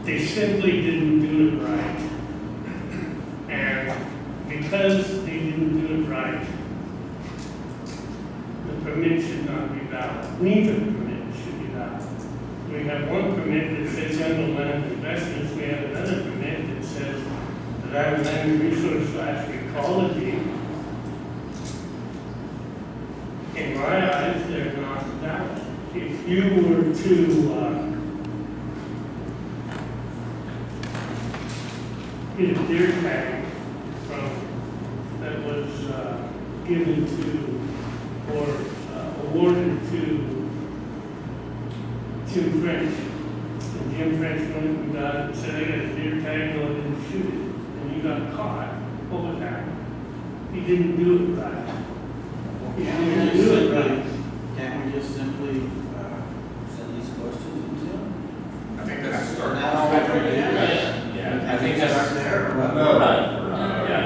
they simply didn't do it right. And because they didn't do it right, the permit should not be valid. Neither permit should be valid. We have one permit that says general land investments. We have another permit that says that land resource / ecology. In my eyes, they're not valid. If you were to get a deer tag that was given to or awarded to Jim French, and Jim French went and got it and said, I got a deer tag, no, I didn't shoot it, and you got caught, what would happen? He didn't do it right. He didn't do it right. Can't we just simply send these questions to him? I think that's a start. Yeah, I think that's there. No. Yeah,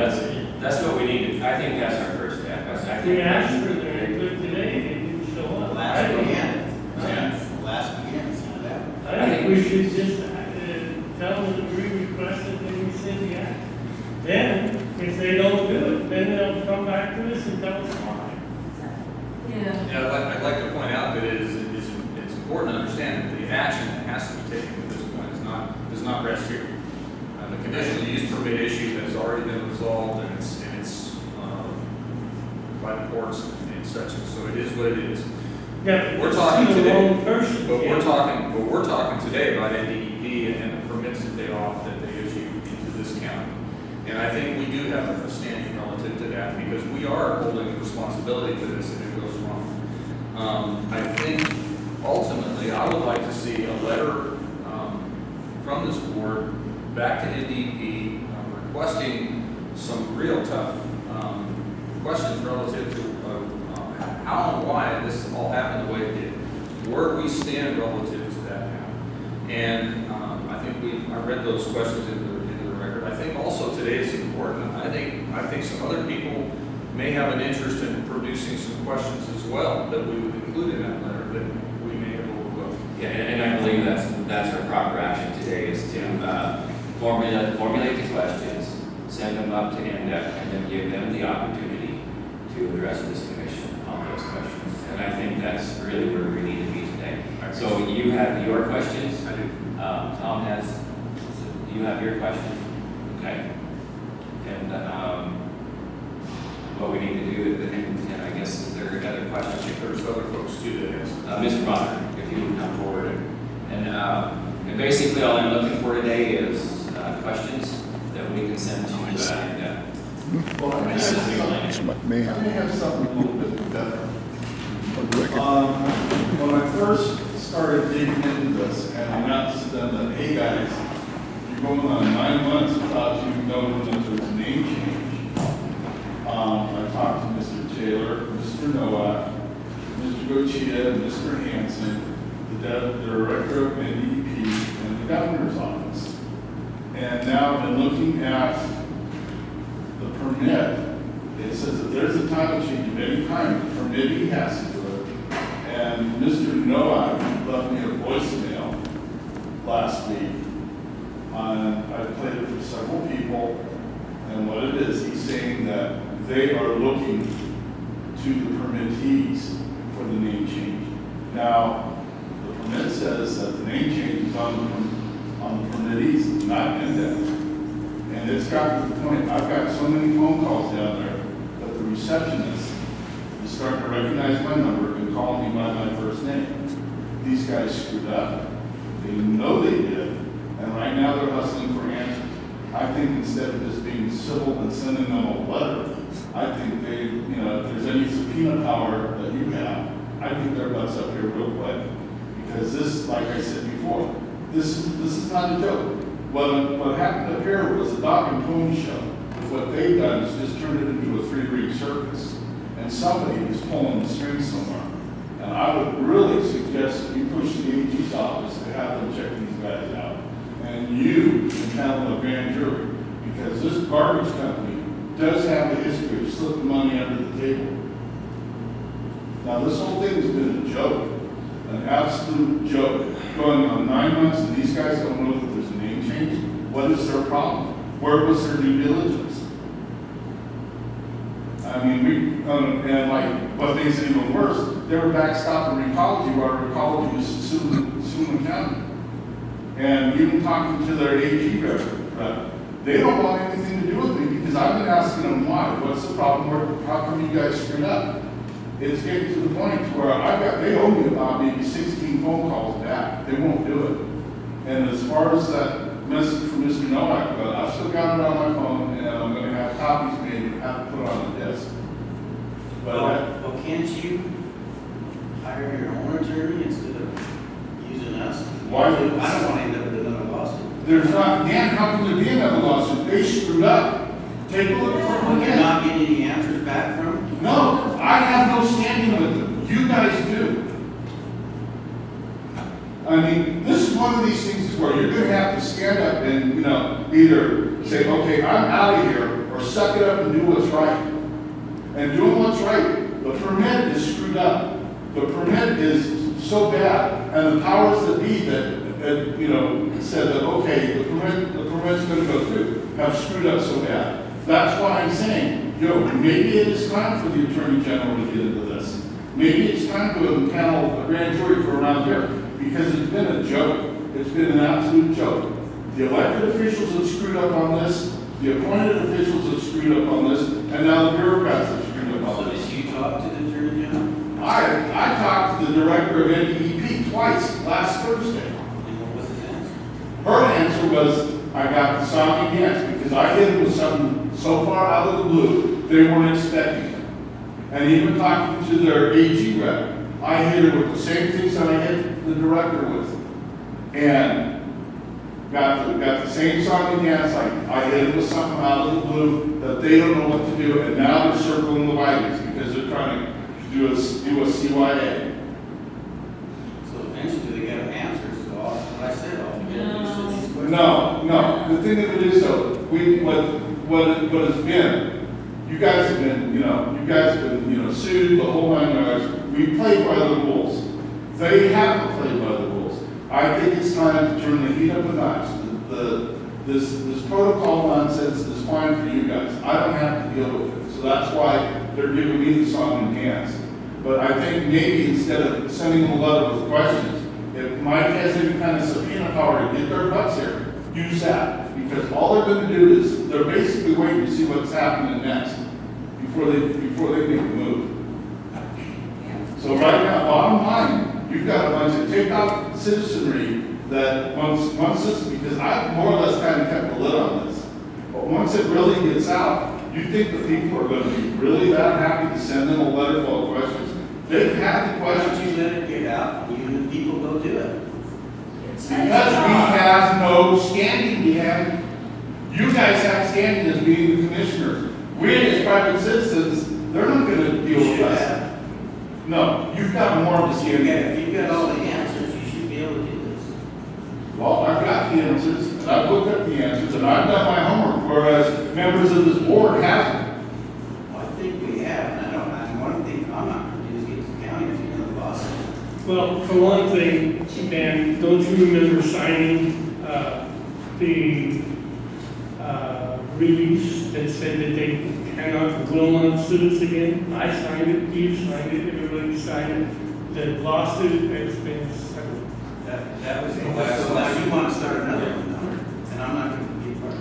that's what we need. I think that's our first step. I We think asked for their input today, they didn't show up. Last weekend. Yeah. Last weekend, see that? I think we should just tell them that we requested that we send the act. Then, if they don't do it, then they'll come back to us and tell us why. Yeah. Yeah, I'd like to point out that it's important to understand that the action that has to be taken at this point does not rest here. The conditional use permit issue has already been resolved, and it's by the courts and such, and so it is what it is. Yeah, We're talking the today, wrong person. but we're talking today about NDEP and the permits that they issue into this county. And I think we do have a standing relative to that because we are holding responsibility for this if it goes wrong. I think ultimately I would like to see a letter from this board back to NDEP requesting some real tough questions relative to how and why this all happened the way it did. Where we stand relative to that now. And I think I read those questions into the record. I think also today it's important. I think some other people may have an interest in producing some questions as well that we would include in that letter that we may have overlooked. Yeah, and I believe that's our proper action today is to formulate the questions, send them up to NDEP, and then give them the opportunity to address this commission on those questions. And I think that's really where we need to be today. So you have your questions. I do. Tom has. You have your questions. Okay. And what we need to do, and I guess is there other questions? There's other folks too that have. Mr. Bonner, if you would come forward. And basically all I'm looking for today is questions that we can send to Well, I may have something a little bit better. When I first started digging into this, and I announced to them that, hey guys, you're going on 9 months without you knowing that there's a name change. I talked to Mr. Taylor, Mr. Noah, Mr. Gochia, Mr. Hanson, the director of NDEP, and the governor's office. And now in looking at the permit, it says that there's a time change of any kind, the permittee has to do it. And Mr. Noah left me a voicemail last week. I played it for several people, and what it is, he's saying that they are looking to the permittees for the name change. Now, the permit says that the name change is on the permittees, not NDEP. And it's got to the point, I've got so many phone calls down there that the receptionist is starting to recognize my number and call me by my first name. These guys screwed up. They know they did. And right now they're hustling for answers. I think instead of just being civil and sending them a letter, I think they, if there's any subpoena power that you have, I think their butts up here real quick. Because this, like I said before, this is not a joke. What happened up here was a dog and pony show. What they've done is just turned it into a three-ring circus. And somebody is pulling the strings somewhere. And I would really suggest that you push the AG's office to have them check these guys out. And you can handle a grand jury. Because this garbage company does have a history of slipping money under the table. Now this whole thing has been a joke. An absolute joke. Going on 9 months and these guys don't know that there's a name What is their problem? Where was their due diligence? I mean, and like, what makes it even worse, they were backstopping Recology while Recology was suing the county. And even talking to their AG rep, they don't want anything to do with me because I've been asking them why. What's the problem? How come you guys screwed up? It's getting to the point where they owe me about maybe 16 phone calls back. They won't do it. And as far as that message from Mr. Nowak, I've still got it on my phone, and I'm going to have copies made and have to put on the desk. Well, can't you hire your own attorney instead of using us? Why? I don't want to end up with another lawsuit. There's not, Dan, how can there be another lawsuit? They screwed up. Take a look at Well, it. you're not getting any answers back from them? No, I have no standing with them. You guys do. I mean, this is one of these things where you're going to have to stand up and, either say, okay, I'm out of here, or suck it up and do what's right. And doing what's right, the permit is screwed up. The permit is so bad, and the powers that be that said that, okay, the permit's going to go through, have screwed up so bad. That's why I'm saying, maybe it is time for the Attorney General to get into this. Maybe it's time to impanel a grand jury for around here, because it's been a joke. It's been an absolute joke. The elected officials have screwed up on this, the appointed officials have screwed up on this, and now the bureaucrats have screwed up on So this. did you talk to the Attorney General? I talked to the director of NDEP twice last Thursday. And what was his answer? Her answer was, I got the song and dance because I hit it with something so far out of the blue, they weren't expecting it. And even talking to their AG rep, I hit her with the same things that I hit the director with. And got the same song and dance, I hit it with something out of the blue that they don't know what to do, and now they're circling the wagons because they're trying to do a CYA. So eventually they got answers to all what I said, all you gotta do is sit these questions. No. The thing of it is though, what has been, you guys have been, sued the whole 9 yards. We played by the rules. They haven't played by the rules. I think it's time to turn the heat up a notch. This protocol nonsense is fine for you guys. I don't have to deal with it. So that's why they're giving me the song and dance. But I think maybe instead of sending them a letter with questions, if Mike has any kind of subpoena power to get their butts here, use that. Because all they're going to do is they're basically waiting to see what's happening next before they make a move. So right now, bottom line, you've got a bunch of take-out citizenry that once this, because I've more or less kind of kept the lid on this, but once it really gets out, you think the people are going to be really that happy to send them a letter full of questions? They've had the Why don't questions. you let it get out, and you and the people go do it? Because we have no standing, Dan. You guys have standing as being the commissioners. We as private citizens, they're not going to deal with us. No, you've got more of a standing. If you've got all the answers, you should be able to do this. Well, I've got the answers, and I've looked up the answers, and I've done my homework, whereas members of this board haven't. Well, I think we have, and one thing I'm not gonna do is get the county to another lawsuit. Well, for one thing, Dan, don't you remember signing the release that said that they cannot, will not sue us again? I signed it, you signed it, everybody signed it. The lawsuit has been settled. That was the last. So now you want to start another one, and I'm not gonna be part of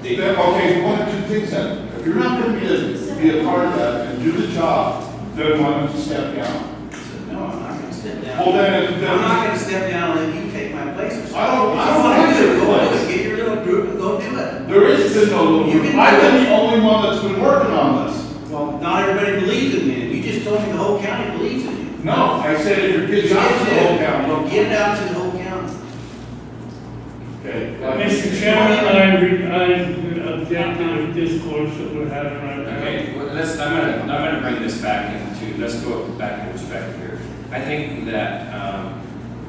that. Okay, one of two things then. If you're not going to be a part of that and do the job, then why don't you step down? So, no, I'm not gonna step down. Well, then- I'm not gonna step down and let you take my place or something. I don't If you want wanna do it, your go do place. it. Get your little group and go do it. There is been no little You group. can I've do been it. the only one that's been working on this. Well, not everybody believes in you. You just told me the whole county believes in you. No, I said if your kids out to the whole county. Well, get it out to the whole county. Okay. Mr. Chairman, I object to the discourse that we're having right now. Okay, well, I'm gonna bring this back into, let's go back in perspective here. I think that,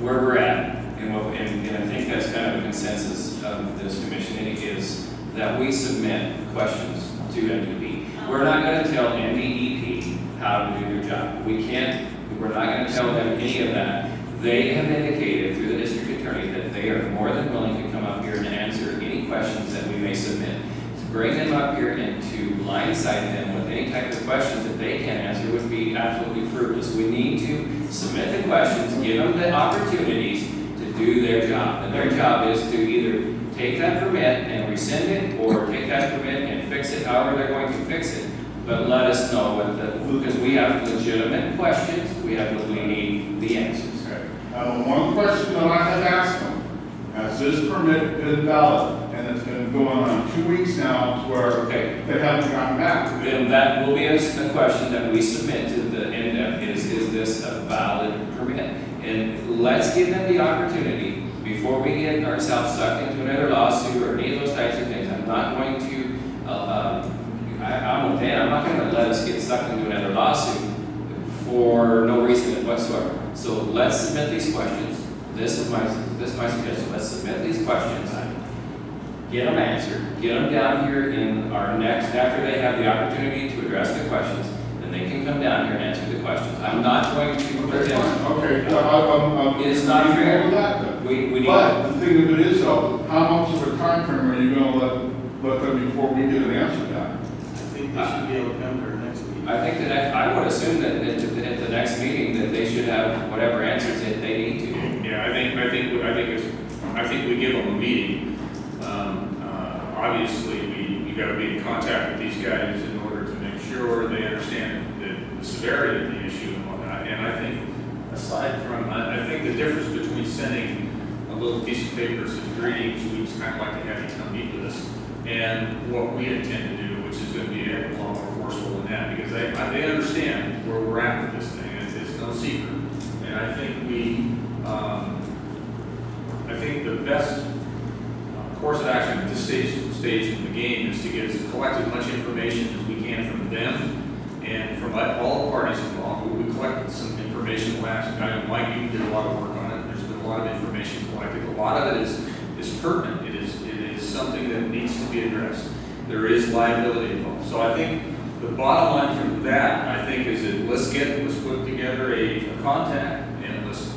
where we're at, and I think that's kind of a consensus of this commission, is that we submit questions to NDEP. We're not gonna tell NDEP how to do their job. We're not gonna tell them any of that. They have indicated through the district attorney that they they are more than willing to come up here and answer any questions that we may submit. To bring them up here and to blindside them with any type of questions that they can't answer would be absolutely fruitless. We need to submit the questions, give them the opportunities to do their job. And their job is to either take that permit and rescind it, or take that permit and fix it however they're going to fix it. But let us know what because we have legitimate questions, we need the answers. One question that I have asked them, has this permit been valid? And it's been going on 2 weeks now to where they haven't gotten back. Then that will be a question that we submit to the NDEP, is this a valid permit? And let's give them the opportunity before we get ourselves sucked into another lawsuit or any of those types of things. I'm not going to, I'm not going to let us get sucked into another lawsuit for no reason whatsoever. So let's submit these questions. This is my suggestion. Let's submit these questions. Get them answered. Get them down here in our next, after they have the opportunity to address the questions, then they can come down here and answer the questions. I'm not going to put them. Okay, It's not fair. We need. But the thing of it is though, how much of a time frame are you going to let them before we get an answer back? I think they should be able to come to our next meeting. I think I would assume that at the next meeting that they should have whatever answers that they need to. Yeah, I think we give them a meeting. Obviously, we got to be in contact with these guys in order to make sure they understand the severity of the issue and whatnot. And I think, aside from, I think the difference between sending a little piece of paper says greetings, we just kind of like to have you come meet with us, and what we intend to do, which is going to be a lot more forceful than that, because they understand where we're at with this thing. It's no secret, and I think I think the best course of action at this stage in the game is to collect as much information as we can from them and from all the parties involved. We collected some information last time. Mike, you did a lot of work on it. There's been a lot of information collected. A lot of it is pertinent. It is something that needs to be addressed. There is liability involved. So I think the bottom line from that, I think, is that let's put together a contact, and let's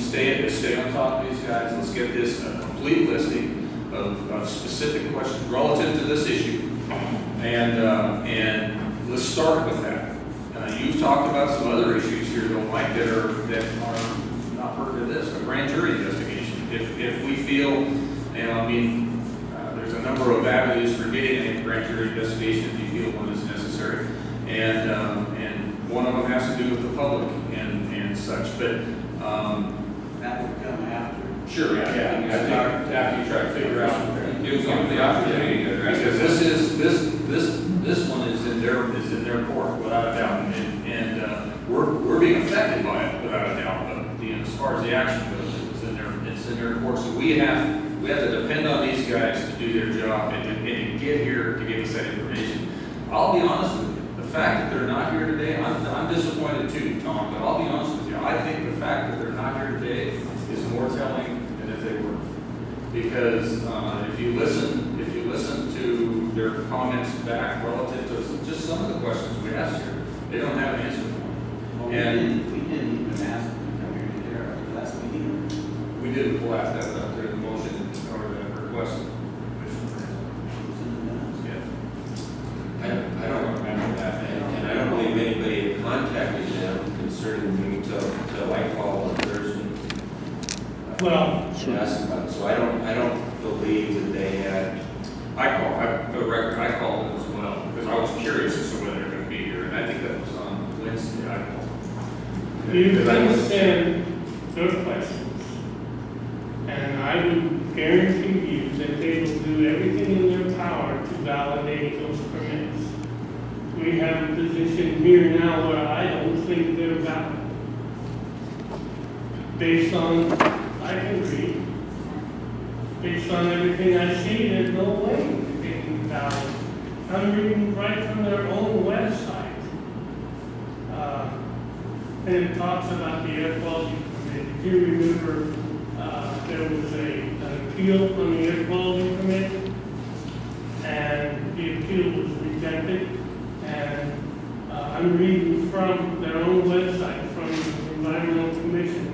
stay on top of these guys. Let's get this a complete listing of specific questions relative to this issue, and let's start with that. You've talked about some other issues here, though, Mike, that are not part of this. A grand jury investigation. If we feel, there's a number of avenues for getting a grand jury investigation if you feel one is necessary, and one of them has to do with the public and such. But that would come after. Sure, yeah. After you try to figure out, Gives them the opportunity to address because it. this one is in their court without a doubt, and we're being affected by it without a doubt. But as far as the action goes, it's in their court. So we have to depend on these guys to do their job and to get here to give us that information. I'll be honest with you. The fact that they're not here today, I'm disappointed too, Tom. But I'll be honest with you. I think the fact that they're not here today is more telling than if they were. Because if you listen to their comments back relative to just some of the questions we asked here, they don't have an answer for them. Well, And we didn't even ask them to come here today at the last meeting. we did blast that up there, the motion or the request. I don't remember that, and I don't believe anybody had contacted them concerning me till I called on Thursday. Well, And asked about it. So I don't believe that they had. For the record, I called them as well, because I was curious as to whether they're going to be here, and I think that was on Wednesday, I called. you can send their questions, and I would guarantee you that they will do everything in their power to validate those permits. We have a position here now where I don't think they're valid. Based on, I can read, based on everything I see, there's no way they can be valid. I'm reading right from their own website. And it talks about the air quality permit. If you remember, there was an appeal on the air quality permit, and the appeal was rejected. And I'm reading from their own website, from the Environmental Commission.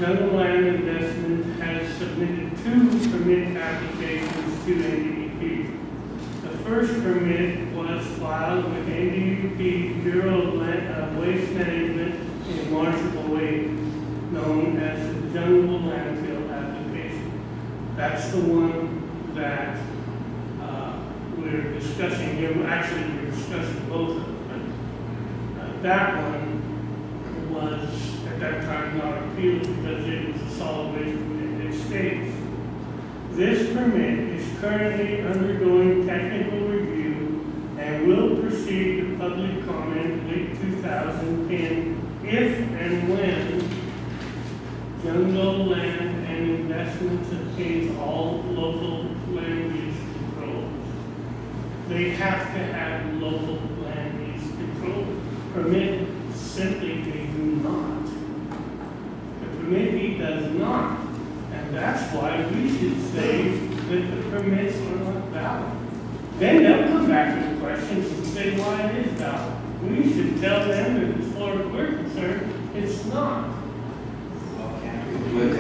General Land Investment has submitted 2 permit applications to NDEP. The first permit was filed with NDEP Bureau of Waste Management in March of 08, known as the General Landfill Application. That's the one that we're discussing here. Actually, we're discussing both of them, but that one was at that time not appealed because it was a solid waste permit. It states, this permit is currently undergoing technical review and will proceed to public comment late 2010 if and when Jungle Land and Investments obtains all local land use controls. They have to have local land use control. Permit simply they do not. The permittee does not. And that's why we should say that the permits are not valid. Then they'll come back with questions and say why it is valid. We should tell them that as far as we're concerned, it's not. With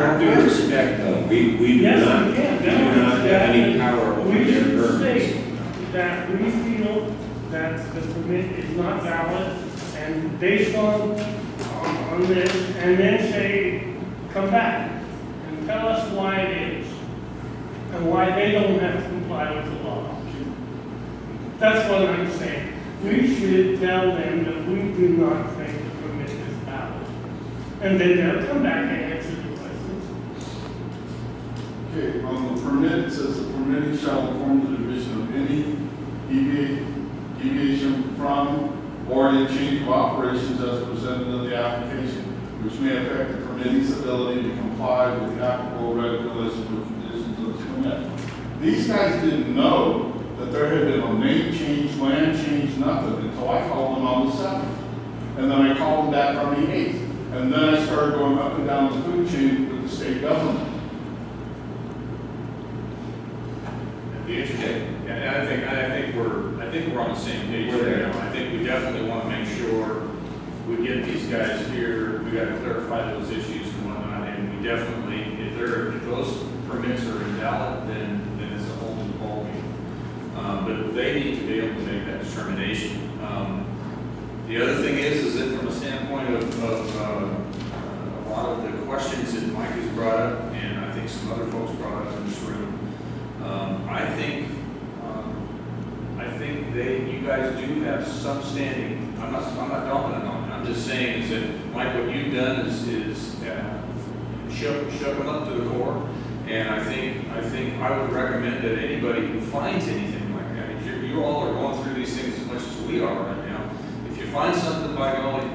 our due respect, though, we do Yes, not, we can. we do not have any power over We their should permits. state that we feel that the permit is not valid and based on this, and then say, come back and tell us why it is and why they don't have to comply with the law. That's what I'm saying. We should tell them that we do not think the permit is valid. And then they'll come back and answer the questions. Okay, on the permit, it says the permittee shall inform the division of any deviation from or any change of operations as presented in the application, which may affect the permittee's ability to comply with the applicable regulations or conditions of the permit. These guys didn't know that there had been a name change, land change, nothing, until I called them on the 7th. And then I called them back on the 8th. And then I started going up and down the food chain with the state government. The interesting, and I think we're on the same page We're there. here now. I think we definitely want to make sure we get these guys here, we got to clarify those issues and whatnot, and we definitely, if those permits are invalid, then it's a whole new ballgame. But they need to be able to make that determination. The other thing is that from a standpoint of a lot of the questions that Mike has brought up, and I think some other folks brought up in this room, I think you guys do have some standing. I'm not dominant on it. I'm just saying is that, Mike, what you've done is shook them up to the core. And I think I would recommend that anybody who finds anything like that, if you all are going through these things as much as we are right now, if you find something, by golly,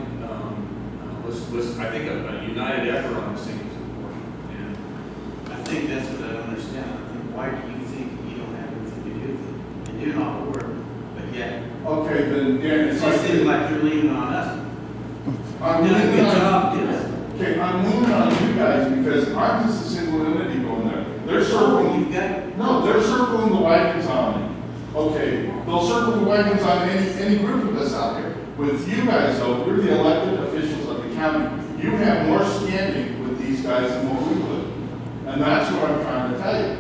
let's I think a united effort on this thing is important. And I think that's what I don't understand. I think, why do you think you don't have anything to do with it? You're doing all the work, but yet, Okay, then, yeah, it's just seems like you're leaning on us. I'm Doing a leaning good on- job, doing it. Okay, I'm leaning on you guys because I'm just a single entity going there. They're So circling, you've got, no, they're circling the wagons on me. Okay, they'll circle the wagons on any group of us out here. With you guys though, you're the elected officials of the county. You have more standing with these guys than what we would. And that's what I'm trying to tell you.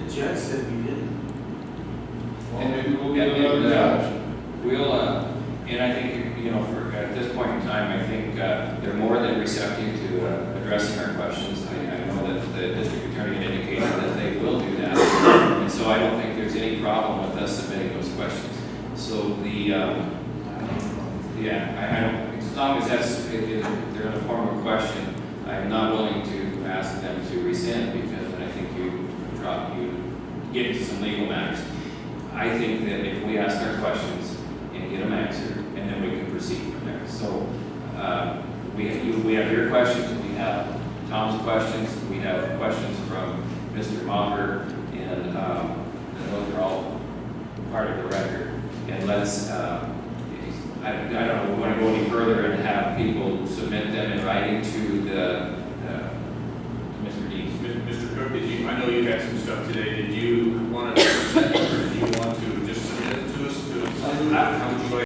the judge said we didn't. Well, maybe we'll get another judge. And I think, at this point in time, I think they're more than receptive to addressing our questions. I know that the district attorney had indicated that they will do that. And so I don't think there's any problem with us submitting those questions. So I don't, as long as they're in the form of a question, I'm not willing to ask them to rescind because I think you get into some legal matters. I think that if we ask our questions and get them answered, and then we can proceed from there. So we have your questions, we have Tom's questions, we have questions from Mr. Monger, and those are all part of the record. And let's, I don't know, we want to go any further and have people submit them in writing to Mr. Dees. Mr. Cook, I know you had some stuff today. Did you want to present